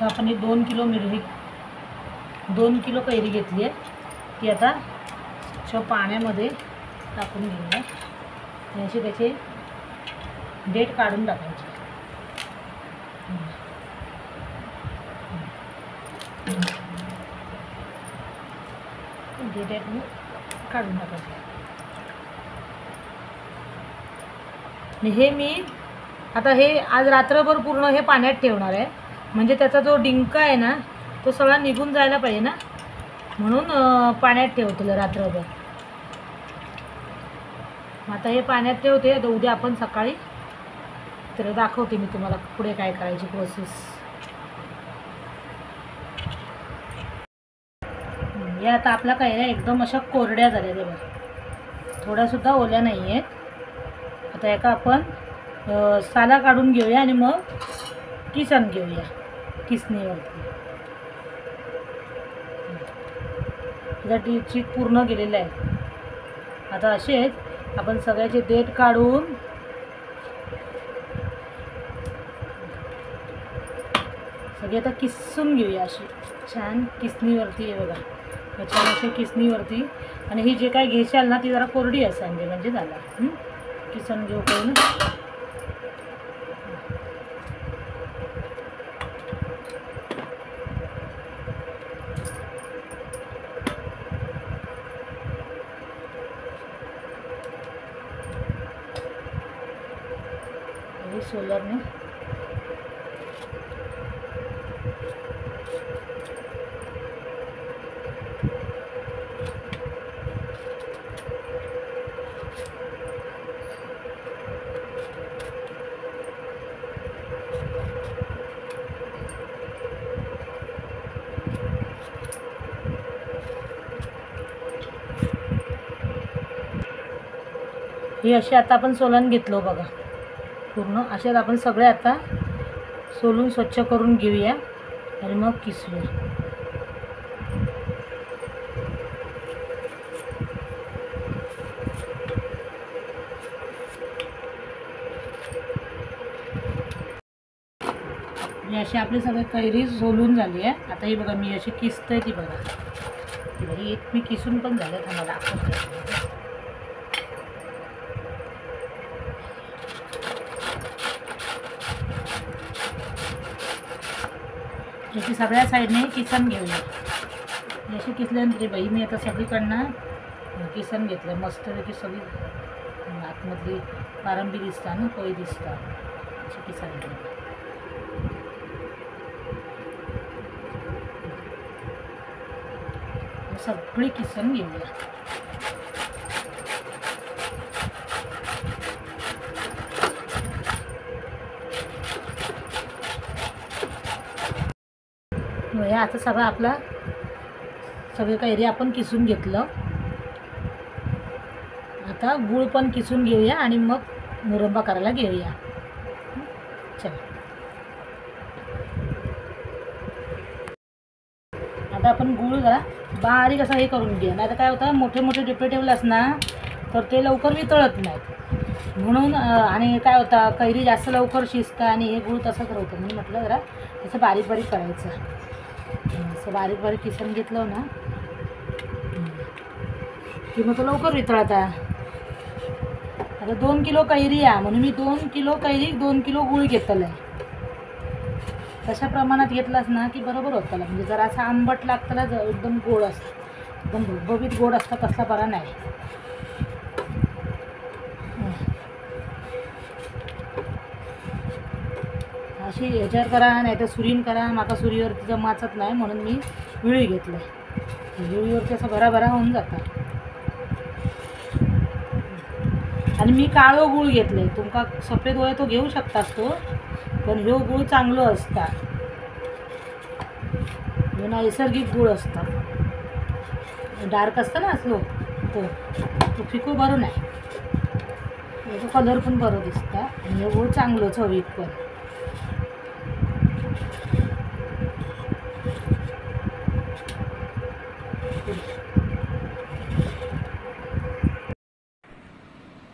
तर आपण ही 2 किलो कैरी घेतली आहे. ती आता पाण्यामध्ये टाकून घेऊया. असे त्याचे देठ काढून टाकायचे. देठ काढून टाकायचे. हे मी आता हे आज रात्रभर पूर्ण हे पाण्यात ठेवणार आहे. म्हणजे त्याचा जो डिंक आहे ना तो सगळा निघून जायला पाहिजे ना, म्हणून पाण्यात ठेवतो रात्रभर. आता हे पाण्यात ठेवते. आता उद्या आपण सकाळी तर दाखवते मी तुम्हाला पुढे काय करायची प्रोसेस. या आता आपल्या कैऱ्या एकदम अशा कोरड्या झाल्या बघा, थोड्यासुद्धा ओल्या नाही आहेत. आता एका आपण साला काढून घेऊया आणि मग किसन घेऊया किसणीवरती. त्याचा चीक पूर्ण गेलेला आहे. आता असेच आपण सगळ्याचे देठ काढून सगळे आता किसून घेऊया. अशी छान किसणीवरती आहे बघा, छान अशी किसणीवरती. आणि ही जे काय घेशाल ना ती जरा कोरडी असावी म्हणजे झाला. किसन घेऊ करून सोलरने हे असे आता आपण सोलून घेतलो बघा पूर्ण. असे आपण सगळे आता सोलून स्वच्छ करून घेऊया आणि मग किसूया. हे असे आपले सगळे कैरी सोलून झाली आहे. आता ही बघा मी अशी किसते ती बघा. ही एक मी किसून पण झाले तुम्हाला दाखवते. याची सगळ्या साईडने किसन घेऊया. अशी किसल्यानंतर बाई मी आता सगळीकडनं किसन घेतलं. मस्तपैकी सगळी आतमधली पारंबी दिसता ना, कोळी दिसता अशी किसन घेतली. सगळी किसन घेऊया. आता सगळं आपला सगळे कैरी आपण किसून घेतलं. आता गूळ पण किसून घेऊया आणि मग मुरंबा करायला घेऊया. चला आता आपण गूळ जरा बारीक असा हे करून घेऊया. नाही तर काय होतं, मोठे मोठे डिपे ठेवलास ना तर ते लवकर वितळत नाहीत. म्हणून आणि काय होतं, कैरी जास्त लवकर शिजतं आणि हे गूळ तसंच राहतं. म्हणून म्हटलं जरा त्याचं बारीक बारीक करायचं. असं बारीक बारीक किसून घेतलं ना की मग तो लवकर वितळता. आता 2 किलो कैरी आहे म्हणून मी 2 किलो कैरी 2 किलो गूळ घेतलं आहे. तशा प्रमाणात घेतलास ना की बरोबर होतं. म्हणजे जरा असं आंबट लागतं, एकदम गोड असतं, एकदम भुबभुबीत गोड असतं, तसला बरा नाही. अशी ह्याच्यावर करा नाही तर सुरीन करा. माका सुरीवरती जमाचत नाही म्हणून मी विळी घेतलं. विळीवरती असं भराभरा होऊन जातं. आणि मी काळो गूळ घेतले. तुमका सफेद होय तो घेऊ शकतास तो, पण ह्यो गूळ चांगलो असता. ह्यो नैसर्गिक गूळ असता. डार्क असतं ना असलो तो फिकू बरो नाही. याचा कलर पण बरो दिसता आणि ह्यो गूळ चांगलो चवीक पण.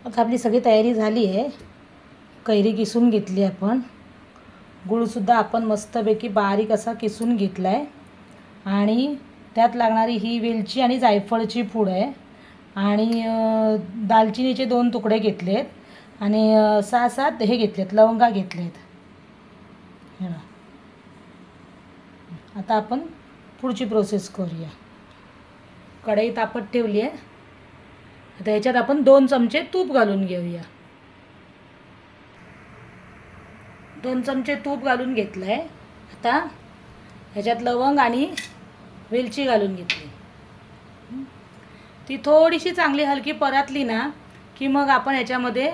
आता आपली सगळी तयारी झाली आहे. कैरी किसून घेतली आपण. गूळसुद्धा आपण मस्तपैकी बारीक असा किसून घेतला आहे आणि त्यात लागणारी ही वेलची आणि जायफळची पूड आहे आणि दालचिनीचे 2 तुकडे घेतलेत आणि 6-7 हे घेतलेत लवंगा घेतलेत. आता आपण पुढची प्रोसेस करूया. कढई तापत ठेवली आहे. आता ह्याच्यात आपण 2 चमचे तूप घालून घेऊया. 2 चमचे तूप घालून घेतलं आहे. आता ह्याच्यात लवंग आणि वेलची घालून घेतली. ती थोडीशी चांगली हलकी परतली ना की मग आपण ह्याच्यामध्ये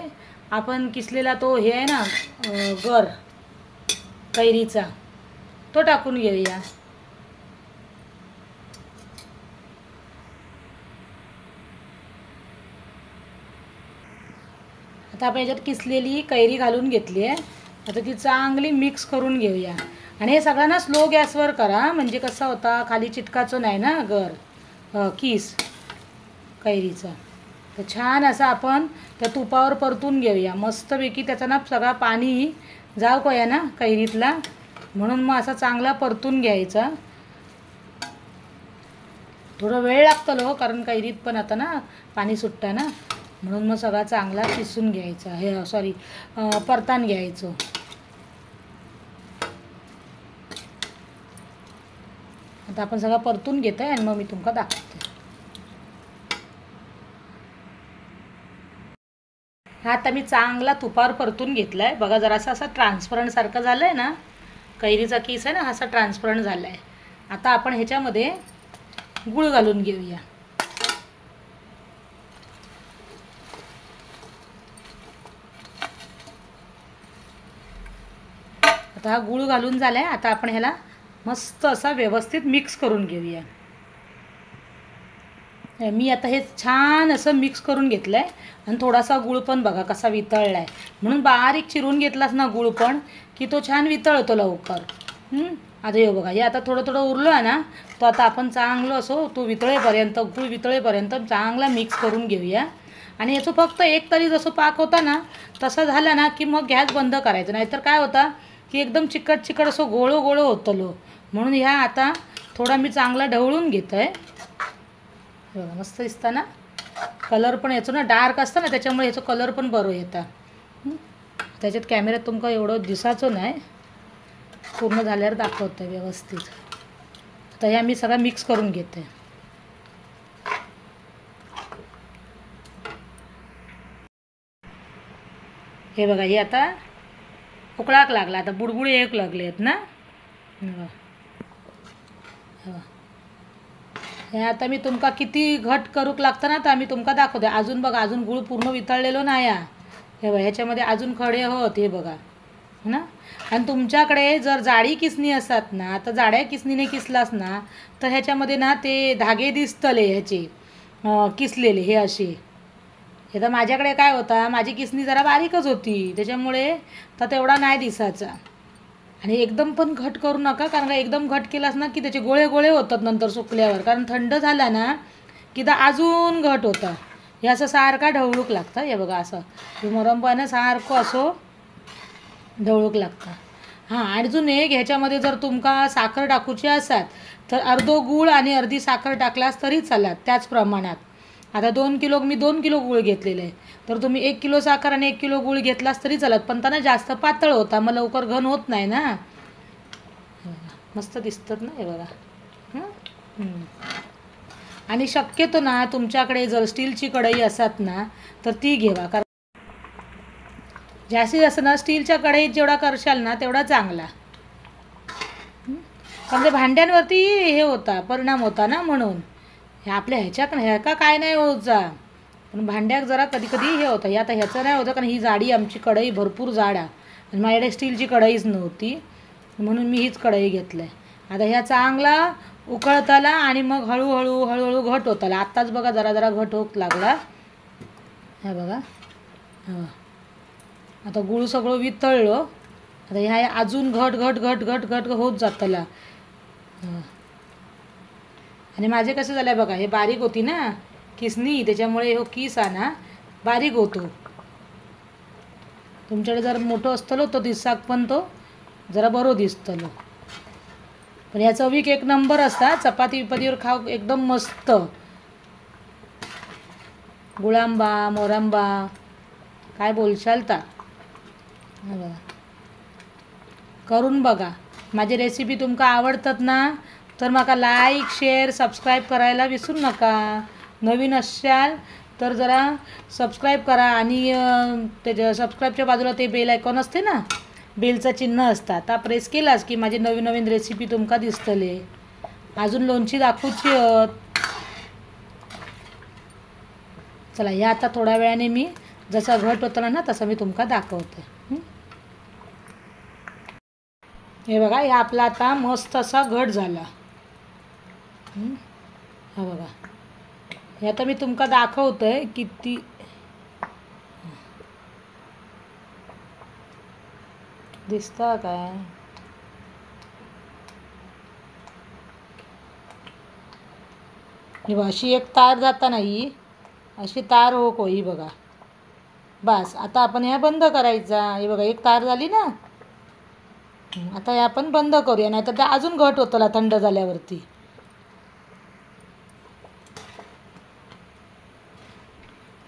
आपण किसलेला तो हे आहे ना गर कैरीचा तो टाकून घेऊया. आता आपण याच्यात किसलेली कैरी घालून घेतली आहे. आता ती चांगली मिक्स करून घेऊया आणि हे सगळ्यांना स्लो गॅसवर करा म्हणजे कसा होता खाली चिटकाचं नाही ना गर किस कैरीचा. तर छान असं आपण त्या तुपावर परतून घेऊया मस्तपैकी. त्याचा ना सगळा पाणी जाऊ का ना कैरीतला म्हणून मग असा चांगला परतून घ्यायचा. थोडा वेळ लागतं हो कारण कैरीत पण आता ना पाणी सुटतं ना म्हणून मग सगळा चांगला किसून घ्यायचा हे परतान घ्यायचं. आता आपण सगळं परतून घेतो आहे आणि मग मी तुमका दाखवते. हा आता मी चांगला तुपावर परतून घेतला आहे बघा. जरासा असा ट्रान्सपरंट सारखं झालं आहे ना कैरीचा किस आहे ना असा ट्रान्सपरंट झाला आहे. आता आपण ह्याच्यामध्ये गूळ घालून घेऊया. आता हा गूळ घालून झाला आहे. आता आपण ह्याला मस्त असा व्यवस्थित मिक्स करून घेऊया. मी आता हे छान असं मिक्स करून घेतलं आहे आणि थोडासा गूळ पण बघा कसा वितळला आहे. म्हणून बारीक चिरून घेतलास ना गूळ पण की तो छान वितळतो लवकर. आता हे बघा हे आता थोडं थोडं उरलं आहे ना तो आता आपण चांगलं असो तो वितळेपर्यंत गूळ वितळेपर्यंत चांगला मिक्स करून घेऊया. आणि याचं फक्त एक तरी जसं पाक होता ना तसं झालं ना की मग गॅस बंद करायचं. नाहीतर काय होता की एकदम चिकट चिकट असं गोळं गोळं होतं लो. म्हणून ह्या आता थोडा मी चांगला ढवळून घेतो आहे. बघा मस्त दिसतं ना कलर पण याचं ना डार्क असतं ना त्याच्यामुळे याचं कलर पण बरं येतं. त्याच्यात कॅमेऱ्यात तुमका एवढं दिसायचं नाही पूर्ण झाल्यावर दाखवतं आहे व्यवस्थित. आता ह्या मी सगळा मिक्स करून घेते. हे बघा हे आता उकळाक लागला आता बुडबुडे एक लागले आहेत ना. हे आता मी तुमका किती घट करूक लागतं ना तर आम्ही तुमका दाखवते. अजून बघा अजून गूळ पूर्ण वितळलेलो नाही. हे बघा ह्याच्यामध्ये अजून खडे होत हे बघा ना. आणि तुमच्याकडे जर जाडी किसणी असतात ना तर जाड्या किसणीने किसलास ना तर ह्याच्यामध्ये ना ते धागे दिसतले ह्याचे किसलेले हे असे. हे तर माझ्याकडे काय होता माझी किसणी जरा बारीकच होती त्याच्यामुळे तर तेवढा नाही दिसायचा. आणि एकदम पण घट करू नका कारण का एकदम घट केलास ना की त्याचे गोळे गोळे होतात नंतर सुकल्यावर. कारण थंड झाला ना की तर अजून घट होता. हे असं सारखा ढवळूक लागतं. हे बघा असं हे मुरंबानं सारखं असं ढवळूक लागतं. हां आणि अजून एक ह्याच्यामध्ये जर तुमका साखर टाकूची असात तर अर्धो गूळ आणि अर्धी साखर टाकलास तरी चालत त्याच प्रमाणात. आता 2 किलो मी 2 किलो गूळ घेतलेलं आहे तर तुम्ही 1 किलो साखर आणि 1 किलो गूळ घेतलास तरी चालत. पण त्यांना जास्त पातळ होता मग लवकर घन होत नाही ना. मस्त दिसतात ना हे बघा. आणि शक्यतो ना तुमच्याकडे जर स्टीलची कढई असतात ना तर ती घेवा. कारण जास्तीत जास्त ना स्टीलच्या कढईत जेवढा करशाल ना तेवढा चांगला. कारण ते भांड्यांवरती हे होता परिणाम होता ना म्हणून. हे आपल्या ह्याच्यात ह्या का काय नाही होत जा पण भांड्यात जरा कधी कधी हे होतं. हे आता ह्याचं नाही होतं कारण ही जाडी आमची कढई भरपूर जाड आहे आणि माझ्याकडे स्टीलची कढईच नव्हती म्हणून मी हीच कढई घेतलं आहे. आता ह्या चांगला उकळताला आणि मग हळूहळू हळूहळू घट होताला. आत्ताच बघा जरा जरा घट होत लागला. हे बघा आता गूळ सगळं वितळलं. आता ह्या अजून घट घट घट घट घट होत जाताला. आणि माझे कसं झालं आहे बघा हे बारीक होती ना किसणी त्याच्यामुळे हो किस आहे ना बारीक होतो. तुमच्याकडे जर मोठं असतं तो दिसाक पण तो जरा बरो दिसतलो. पण ह्या चवीक एक नंबर असता. चपाती विपातीवर खाऊ एकदम मस्त. गुळांबा मोरांबा काय बोलशाल ता. बघा करून बघा. माझी रेसिपी तुमका आवडतात ना तर माका लाईक शेअर सबस्क्राईब करायला विसरू नका. नवीन असाल तर जरा सबस्क्राईब करा आणि त्याच्या सबस्क्राईबच्या बाजूला ते बेल आयकॉन असते ना, बेलचं चिन्ह असतं. आता प्रेस केलास की माझी नवीन नवीन रेसिपी तुमका दिसतले. अजून लोणची दाखवूची आहेत. चला या आता थोड्या वेळाने मी जसा घट होता ना तसं मी तुमका दाखवते. हे बघा या आपला आता मस्त असा घट झाला. हा बघा हे आता मी तुमका दाखवतोय किती दिसतं काय. हे बघा अशी एक तार जाता नाही, अशी तार हो कोई बघा. बस आता आपण ह्या बंद करायचा. हे बघा एक तार झाली ना. आता हे आपण बंद करूया नाही तर ते अजून घट होतला थंड झाल्यावरती.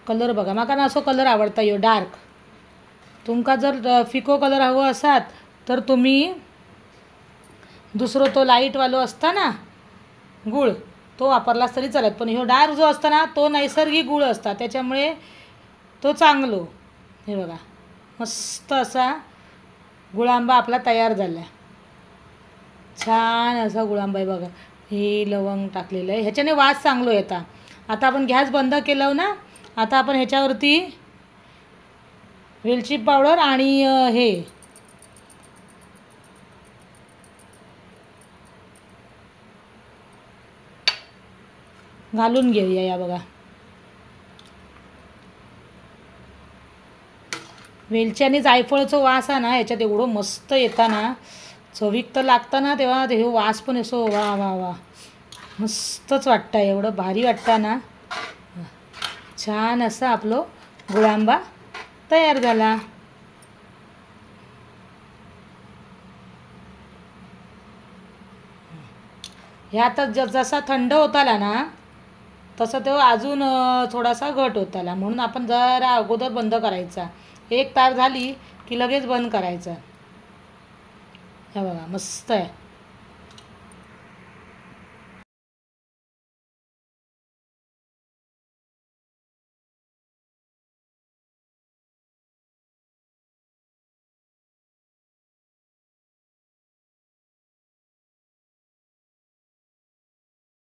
कलर बघा माका ना असो कलर आवडता यो डार्क. तुमका जर फिको कलर हवं असात तर तुम्ही दुसरो तो लाईटवालो असता ना गूळ तो वापरलास तरी चालत. पण ह्यो डार्क जो असता ना तो नैसर्गिक गूळ असता त्याच्यामुळे तो चांगलो. हे बघा मस्त असा गुळांबा आपला तयार झाला. छान असा गुळांबा आहे बघा. हे लवंग टाकलेलं आहे ह्याच्याने वास चांगलो येता. आता आपण गॅस बंद केलं ना. आता आपण ह्याच्यावरती वेलची पावडर आणि हे घालून घेऊया. या बघा वेलची आणि जायफळाचा वास आहे ना ह्याच्यात एवढं मस्त येता ना. चवीक तर लागतं ना तेव्हा हे वास पण असो वा वा वा मस्तच वाटतं. एवढं भारी वाटतं ना. छान असं आपलं गुळांबा तयार झाला. ह्या आता जसा थंड होताला ना तसं तो अजून थोडासा घट होताला. म्हणून आपण जरा अगोदर बंद करायचा. एक तार झाली की लगेच बंद करायचा. हे बघा मस्त आहे.